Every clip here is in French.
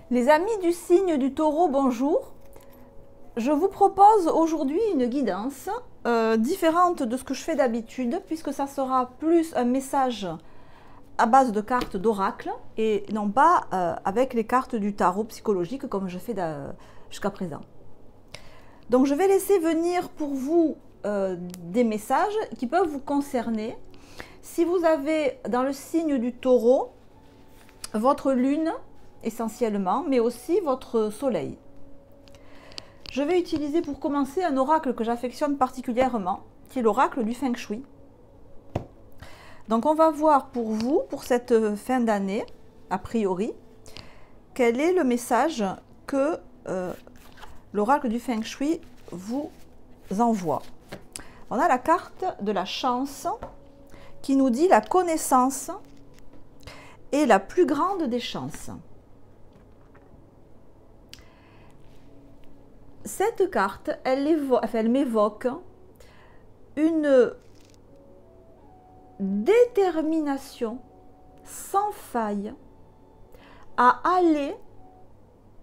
Les amis du signe du Taureau, bonjour. Je vous propose aujourd'hui une guidance différente de ce que je fais d'habitude, puisque ça sera plus un message à base de cartes d'oracle et non pas avec les cartes du tarot psychologique comme je fais jusqu'à présent. Donc je vais laisser venir pour vous des messages qui peuvent vous concerner. Si vous avez dans le signe du Taureau votre lune essentiellement, mais aussi votre soleil. Je vais utiliser pour commencer un oracle que j'affectionne particulièrement, qui est l'oracle du Feng Shui. Donc on va voir pour vous, pour cette fin d'année, a priori, quel est le message que l'oracle du Feng Shui vous envoie. On a la carte de la chance qui nous dit la connaissance est la plus grande des chances. Cette carte, elle m'évoque une détermination sans faille à aller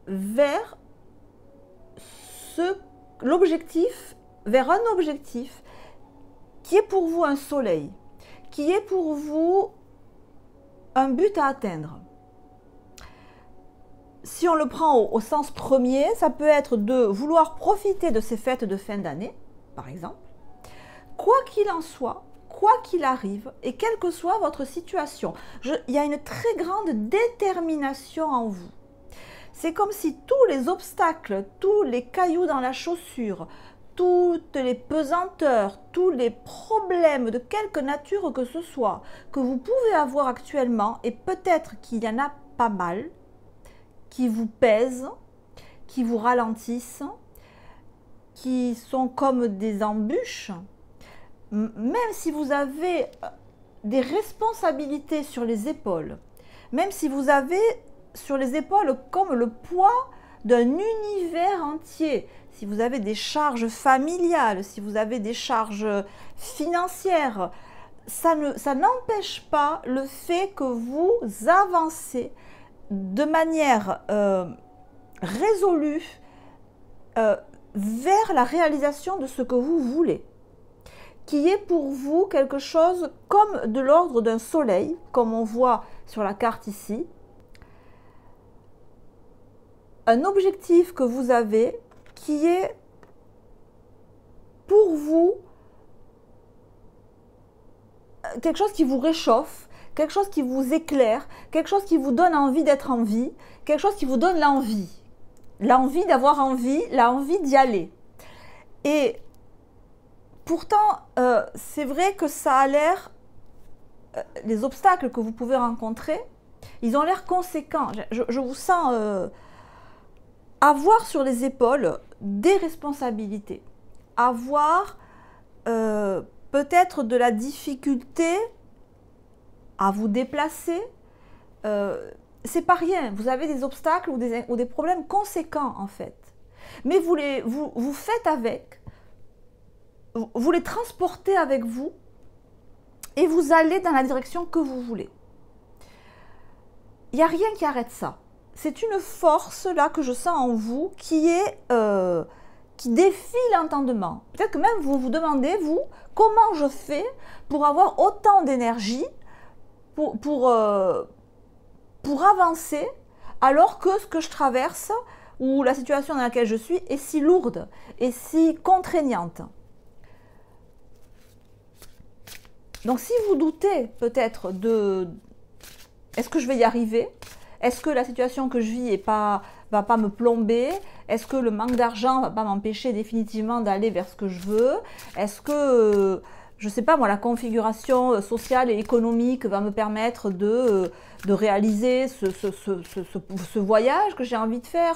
vers l'objectif, vers un objectif qui est pour vous un soleil, qui est pour vous un but à atteindre. Si on le prend au sens premier, ça peut être de vouloir profiter de ces fêtes de fin d'année, par exemple. Quoi qu'il en soit, quoi qu'il arrive, et quelle que soit votre situation, il y a une très grande détermination en vous. C'est comme si tous les obstacles, tous les cailloux dans la chaussure, toutes les pesanteurs, tous les problèmes de quelque nature que ce soit, que vous pouvez avoir actuellement, et peut-être qu'il y en a pas mal, qui vous pèsent, qui vous ralentissent, qui sont comme des embûches, même si vous avez des responsabilités sur les épaules, même si vous avez sur les épaules comme le poids d'un univers entier, si vous avez des charges familiales, si vous avez des charges financières, ça n'empêche pas le fait que vous avancez de manière résolue vers la réalisation de ce que vous voulez, qui est pour vous quelque chose comme de l'ordre d'un soleil, comme on voit sur la carte ici, un objectif que vous avez qui est pour vous quelque chose qui vous réchauffe, quelque chose qui vous éclaire, quelque chose qui vous donne envie d'être en vie, quelque chose qui vous donne l'envie d'avoir envie, l'envie d'y aller. Et pourtant, c'est vrai que ça a l'air, les obstacles que vous pouvez rencontrer, ils ont l'air conséquents. Je vous sens avoir sur les épaules des responsabilités, avoir peut-être de la difficulté à vous déplacer, c'est pas rien, vous avez des obstacles ou des problèmes conséquents en fait. Mais vous faites avec, vous les transportez avec vous et vous allez dans la direction que vous voulez. Il n'y a rien qui arrête ça. C'est une force là que je sens en vous qui défie l'entendement. Peut-être que même vous vous demandez, vous, comment je fais pour avoir autant d'énergie pour avancer, alors que ce que je traverse ou la situation dans laquelle je suis est si lourde et si contraignante. Donc si vous doutez peut-être de est-ce que je vais y arriver, est-ce que la situation que je vis va pas me plomber, est-ce que le manque d'argent va pas m'empêcher définitivement d'aller vers ce que je veux, est-ce que je ne sais pas moi, la configuration sociale et économique va me permettre de réaliser ce voyage que j'ai envie de faire.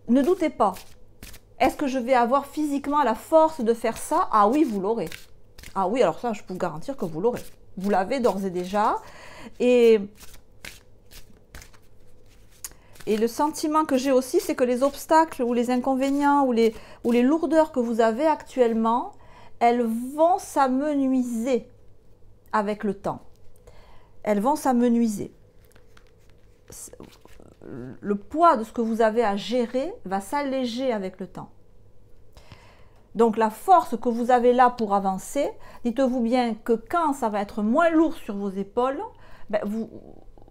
Ne doutez pas. Est-ce que je vais avoir physiquement la force de faire ça? Ah oui, vous l'aurez. Ah oui, alors ça, je peux vous garantir que vous l'aurez. Vous l'avez d'ores et déjà. Et le sentiment que j'ai aussi, c'est que les obstacles ou les inconvénients ou les lourdeurs que vous avez actuellement, elles vont s'amenuiser avec le temps. Elles vont s'amenuiser. le poids de ce que vous avez à gérer va s'alléger avec le temps. Donc la force que vous avez là pour avancer, dites-vous bien que quand ça va être moins lourd sur vos épaules, ben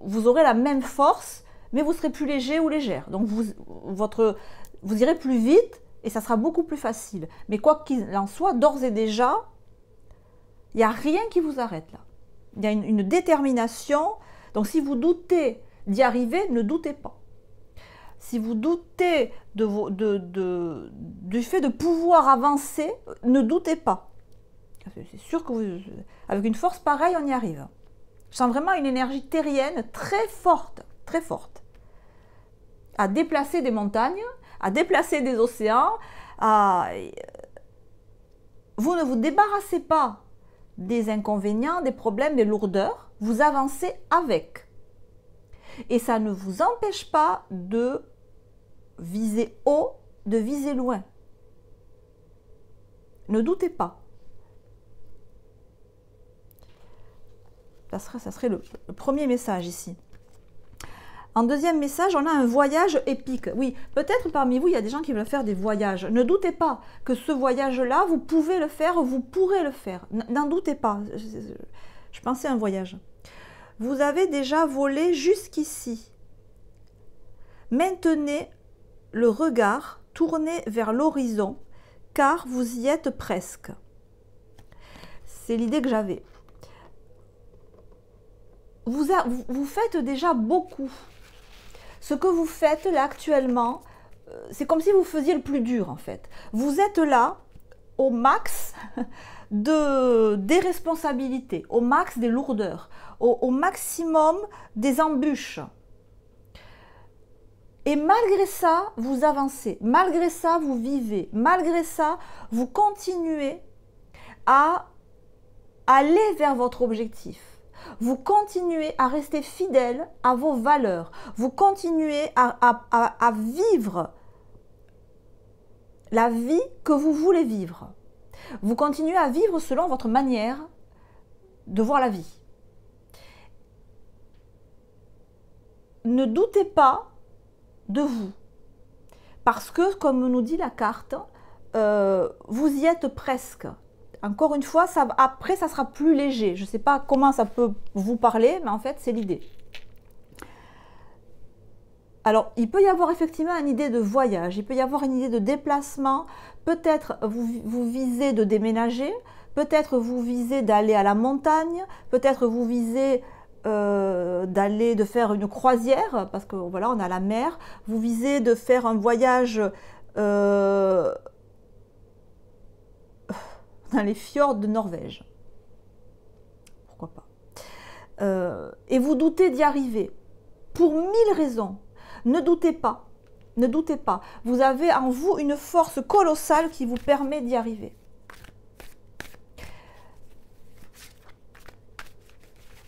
vous aurez la même force, mais vous serez plus léger ou légère. Donc vous irez plus vite et ça sera beaucoup plus facile. Mais quoi qu'il en soit, d'ores et déjà, il n'y a rien qui vous arrête là. Il y a une détermination. Donc si vous doutez d'y arriver, ne doutez pas. Si vous doutez du fait de pouvoir avancer, ne doutez pas. C'est sûr que avec une force pareille, on y arrive. Je sens vraiment une énergie terrienne très forte, à déplacer des montagnes, à déplacer des océans. Vous ne vous débarrassez pas des inconvénients, des problèmes, des lourdeurs. Vous avancez avec. Et ça ne vous empêche pas de viser haut, de viser loin. Ne doutez pas. Ça serait le premier message ici. En deuxième message, on a un voyage épique. Oui, peut-être parmi vous, il y a des gens qui veulent faire des voyages. Ne doutez pas que ce voyage-là, vous pouvez le faire, vous pourrez le faire. N'en doutez pas. Je pensais à un voyage. Vous avez déjà volé jusqu'ici. Maintenez le regard tourné vers l'horizon, car vous y êtes presque. C'est l'idée que j'avais. Vous faites déjà beaucoup. Ce que vous faites là actuellement, c'est comme si vous faisiez le plus dur en fait. Vous êtes là au max des responsabilités, au max des lourdeurs, au maximum des embûches. Et malgré ça, vous avancez, malgré ça, vous vivez, malgré ça, vous continuez à aller vers votre objectif. Vous continuez à rester fidèle à vos valeurs. Vous continuez à vivre la vie que vous voulez vivre. Vous continuez à vivre selon votre manière de voir la vie. Ne doutez pas de vous. Parce que, comme nous dit la carte, vous y êtes presque. Encore une fois, après, ça sera plus léger. Je ne sais pas comment ça peut vous parler, mais en fait, c'est l'idée. Alors, il peut y avoir effectivement une idée de voyage, il peut y avoir une idée de déplacement. Peut-être vous visez de déménager, peut-être vous visez d'aller à la montagne, peut-être vous visez de faire une croisière, parce que voilà, on a la mer. Vous visez de faire un voyage dans les fjords de Norvège. Pourquoi pas. Et vous doutez d'y arriver pour 1000 raisons. Ne doutez pas. Ne doutez pas. Vous avez en vous une force colossale qui vous permet d'y arriver.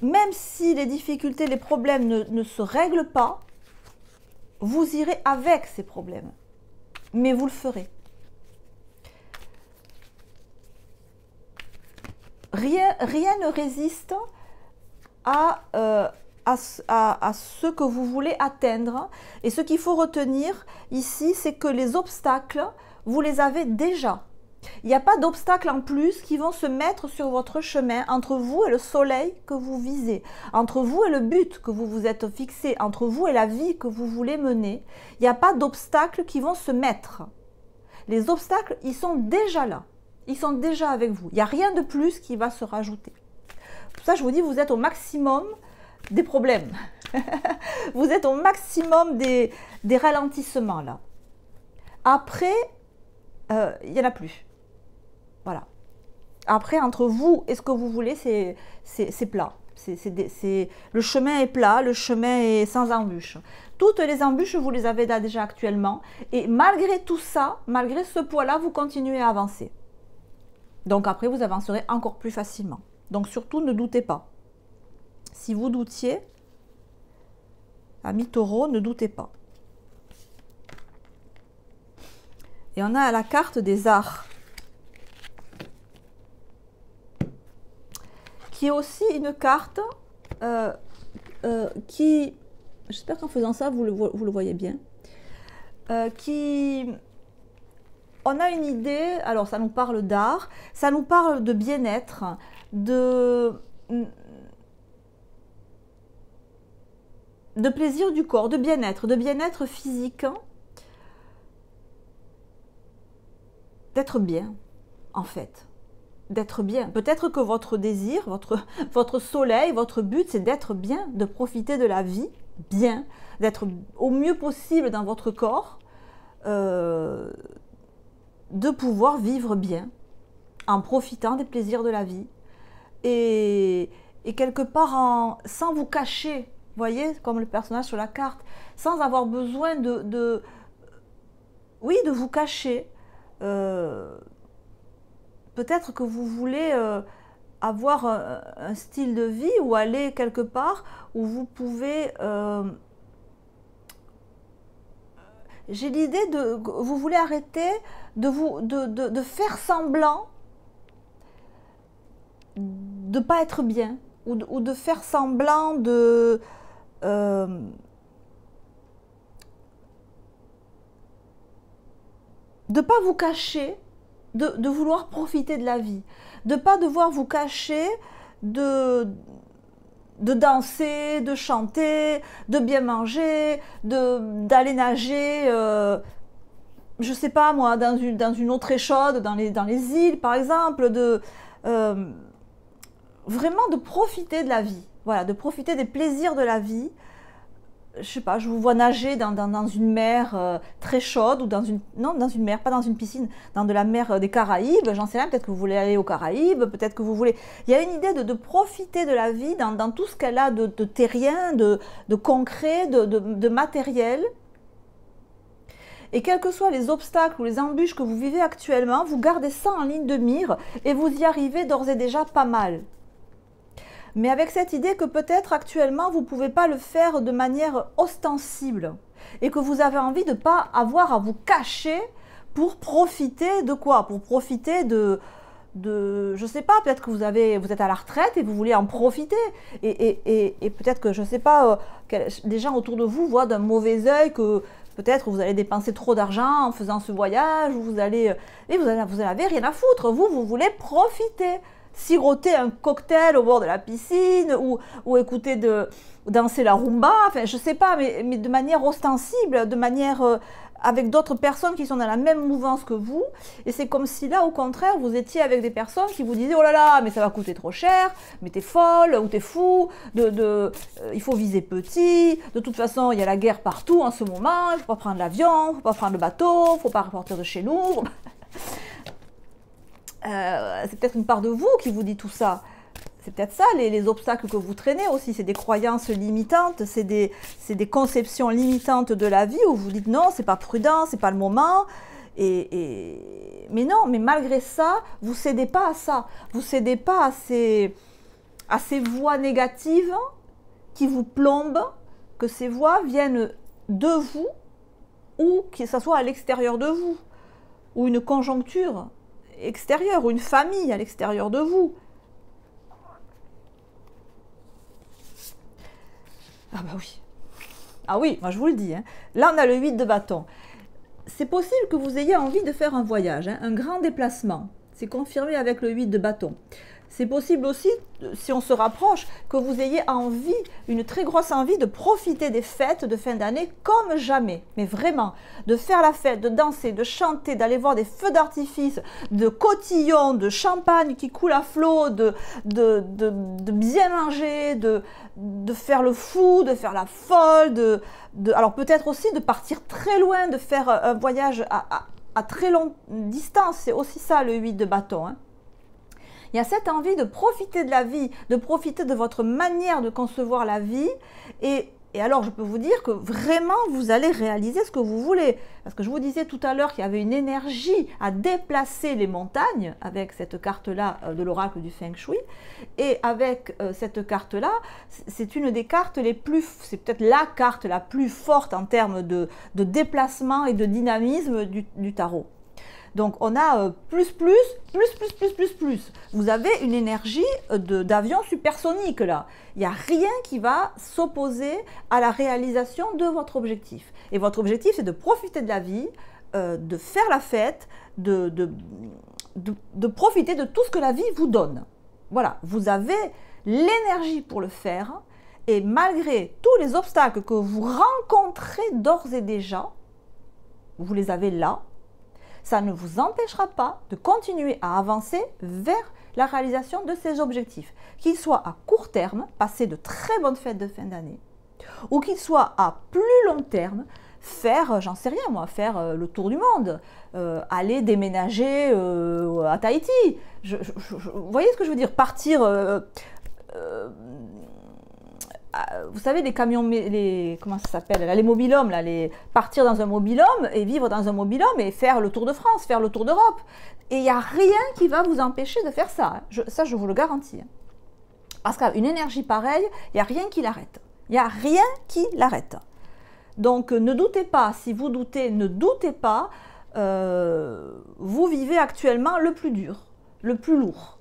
Même si les difficultés, les problèmes ne se règlent pas, vous irez avec ces problèmes. Mais vous le ferez. Rien ne résiste à ce que vous voulez atteindre. Et ce qu'il faut retenir ici, c'est que les obstacles, vous les avez déjà. Il n'y a pas d'obstacles en plus qui vont se mettre sur votre chemin entre vous et le soleil que vous visez, entre vous et le but que vous vous êtes fixé, entre vous et la vie que vous voulez mener. Il n'y a pas d'obstacles qui vont se mettre. Les obstacles, ils sont déjà là. Ils sont déjà avec vous. Il n'y a rien de plus qui va se rajouter. Pour ça, je vous dis, vous êtes au maximum des problèmes. Vous êtes au maximum des ralentissements là. Après, il n'y en a plus. Voilà. Après, entre vous et ce que vous voulez, c'est plat. Le chemin est plat, le chemin est sans embûches. Toutes les embûches, vous les avez là déjà actuellement. Et malgré tout ça, malgré ce poids-là, vous continuez à avancer. Donc après, vous avancerez encore plus facilement. Donc surtout, ne doutez pas. Si vous doutiez, ami Taureau, ne doutez pas. Et on a la carte des arts, qui est aussi une carte qui j'espère qu'en faisant ça, vous le voyez bien. On a une idée, alors ça nous parle d'art, ça nous parle de bien-être, de plaisir du corps, de bien-être physique, d'être bien, en fait. D'être bien. Peut-être que votre désir, votre soleil, votre but, c'est d'être bien, de profiter de la vie bien, d'être au mieux possible dans votre corps, de pouvoir vivre bien, en profitant des plaisirs de la vie. Et quelque part, sans vous cacher, vous voyez, comme le personnage sur la carte, sans avoir besoin de vous cacher. Peut-être que vous voulez avoir un style de vie ou aller quelque part où vous pouvez... j'ai l'idée de... Vous voulez arrêter de faire semblant de ne pas être bien ou de faire semblant de... de pas vous cacher, de vouloir profiter de la vie, de pas devoir vous cacher de danser, de chanter, de bien manger, d'aller nager, je sais pas moi, dans une eau très chaude, dans les îles par exemple, vraiment de profiter de la vie, voilà, de profiter des plaisirs de la vie. Je sais pas, je vous vois nager dans une mer très chaude ou dans une mer, pas dans une piscine, dans de la mer des Caraïbes, j'en sais rien, peut-être que vous voulez aller aux Caraïbes, peut-être que vous voulez... Il y a une idée de profiter de la vie dans tout ce qu'elle a de terrien, de concret, de matériel. Et quels que soient les obstacles ou les embûches que vous vivez actuellement, vous gardez ça en ligne de mire et vous y arrivez d'ores et déjà pas mal. Mais avec cette idée que peut-être actuellement vous ne pouvez pas le faire de manière ostensible et que vous avez envie de ne pas avoir à vous cacher pour profiter de quoi? Pour profiter de je ne sais pas, peut-être que vous êtes à la retraite et vous voulez en profiter et peut-être que, je ne sais pas, des gens autour de vous voient d'un mauvais œil que peut-être vous allez dépenser trop d'argent en faisant ce voyage ou vous avez rien à foutre, vous voulez profiter. Siroter un cocktail au bord de la piscine ou écouter danser la rumba, enfin je sais pas, mais de manière ostensible, de manière avec d'autres personnes qui sont dans la même mouvance que vous, et c'est comme si là au contraire vous étiez avec des personnes qui vous disaient oh là là mais ça va coûter trop cher, mais t'es folle ou t'es fou, il faut viser petit, de toute façon il y a la guerre partout en ce moment, il faut pas prendre l'avion, il faut pas prendre le bateau, il faut pas repartir de chez nous. C'est peut-être une part de vous qui vous dit tout ça. C'est peut-être ça, les obstacles que vous traînez aussi. C'est des croyances limitantes, c'est des conceptions limitantes de la vie où vous dites non, c'est pas prudent, c'est pas le moment. Mais non, mais malgré ça, vous cédez pas à ça. Vous cédez pas à ces voix négatives qui vous plombent, que ces voix viennent de vous ou que ça soit à l'extérieur de vous, ou une conjoncture extérieure, ou une famille à l'extérieur de vous. Ah bah oui. Ah oui, moi je vous le dis. Hein. Là, on a le 8 de bâton. C'est possible que vous ayez envie de faire un voyage, hein, un grand déplacement. C'est confirmé avec le 8 de bâton. C'est possible aussi, si on se rapproche, que vous ayez envie, une très grosse envie de profiter des fêtes de fin d'année comme jamais. Mais vraiment, de faire la fête, de danser, de chanter, d'aller voir des feux d'artifice, de cotillons, de champagne qui coule à flot, de bien manger, de faire le fou, de faire la folle, alors peut-être aussi de partir très loin, de faire un voyage à très longue distance. C'est aussi ça le 8 de bâton, hein. Il y a cette envie de profiter de la vie, de profiter de votre manière de concevoir la vie. Et alors, je peux vous dire que vraiment, vous allez réaliser ce que vous voulez. Parce que je vous disais tout à l'heure qu'il y avait une énergie à déplacer les montagnes avec cette carte-là de l'oracle du Feng Shui. Et avec cette carte-là, c'est une des cartes les plus... C'est peut-être la carte la plus forte en termes de déplacement et de dynamisme du tarot. Donc on a plus. Vous avez une énergie d'avion supersonique là. Il n'y a rien qui va s'opposer à la réalisation de votre objectif. Et votre objectif, c'est de profiter de la vie, de faire la fête, de profiter de tout ce que la vie vous donne. Voilà, vous avez l'énergie pour le faire. Et malgré tous les obstacles que vous rencontrez d'ores et déjà, vous les avez là, ça ne vous empêchera pas de continuer à avancer vers la réalisation de ces objectifs. Qu'ils soient à court terme, passer de très bonnes fêtes de fin d'année, ou qu'ils soient à plus long terme, faire, j'en sais rien moi, faire le tour du monde, aller déménager à Tahiti. Vous voyez ce que je veux dire? Partir... vous savez, les camions, comment ça s'appelle là, les mobil-hommes, là, partir dans un mobil-homme et vivre dans un mobil-homme et faire le tour de France, faire le tour d'Europe. Et il n'y a rien qui va vous empêcher de faire ça. Ça, je vous le garantis. Parce qu'une énergie pareille, il n'y a rien qui l'arrête. Il n'y a rien qui l'arrête. Donc, ne doutez pas. Si vous doutez, ne doutez pas. Vous vivez actuellement le plus dur, le plus lourd.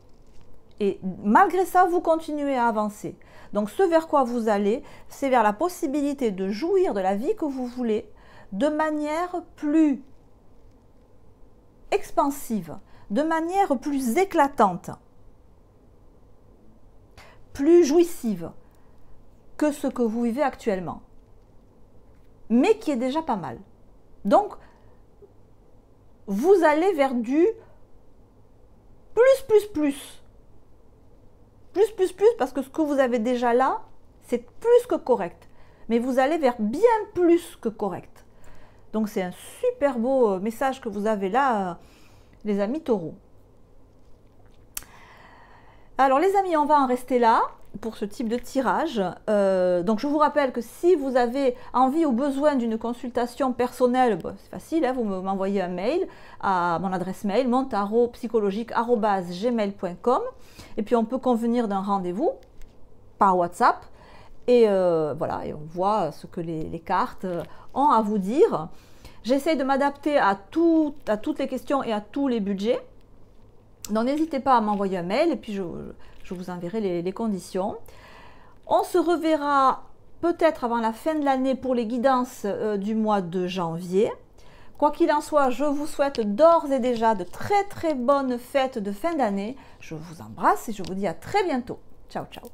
Et malgré ça, vous continuez à avancer. Donc ce vers quoi vous allez, c'est vers la possibilité de jouir de la vie que vous voulez de manière plus expansive, de manière plus éclatante, plus jouissive que ce que vous vivez actuellement, mais qui est déjà pas mal. Donc, vous allez vers du plus, parce que ce que vous avez déjà là, c'est plus que correct. Mais vous allez vers bien plus que correct. Donc c'est un super beau message que vous avez là, les amis taureaux. Alors les amis, on va en rester là pour ce type de tirage. Donc je vous rappelle que si vous avez envie ou besoin d'une consultation personnelle, bon, c'est facile, hein, vous m'envoyez un mail à mon adresse mail montarotpsychologique@gmail.com et puis on peut convenir d'un rendez-vous par WhatsApp et voilà, et on voit ce que les cartes ont à vous dire. J'essaie de m'adapter à toutes les questions et à tous les budgets. Donc n'hésitez pas à m'envoyer un mail et puis je vous enverrai les conditions. On se reverra peut-être avant la fin de l'année pour les guidances du mois de janvier. Quoi qu'il en soit, je vous souhaite d'ores et déjà de très bonnes fêtes de fin d'année. Je vous embrasse et je vous dis à très bientôt. Ciao, ciao.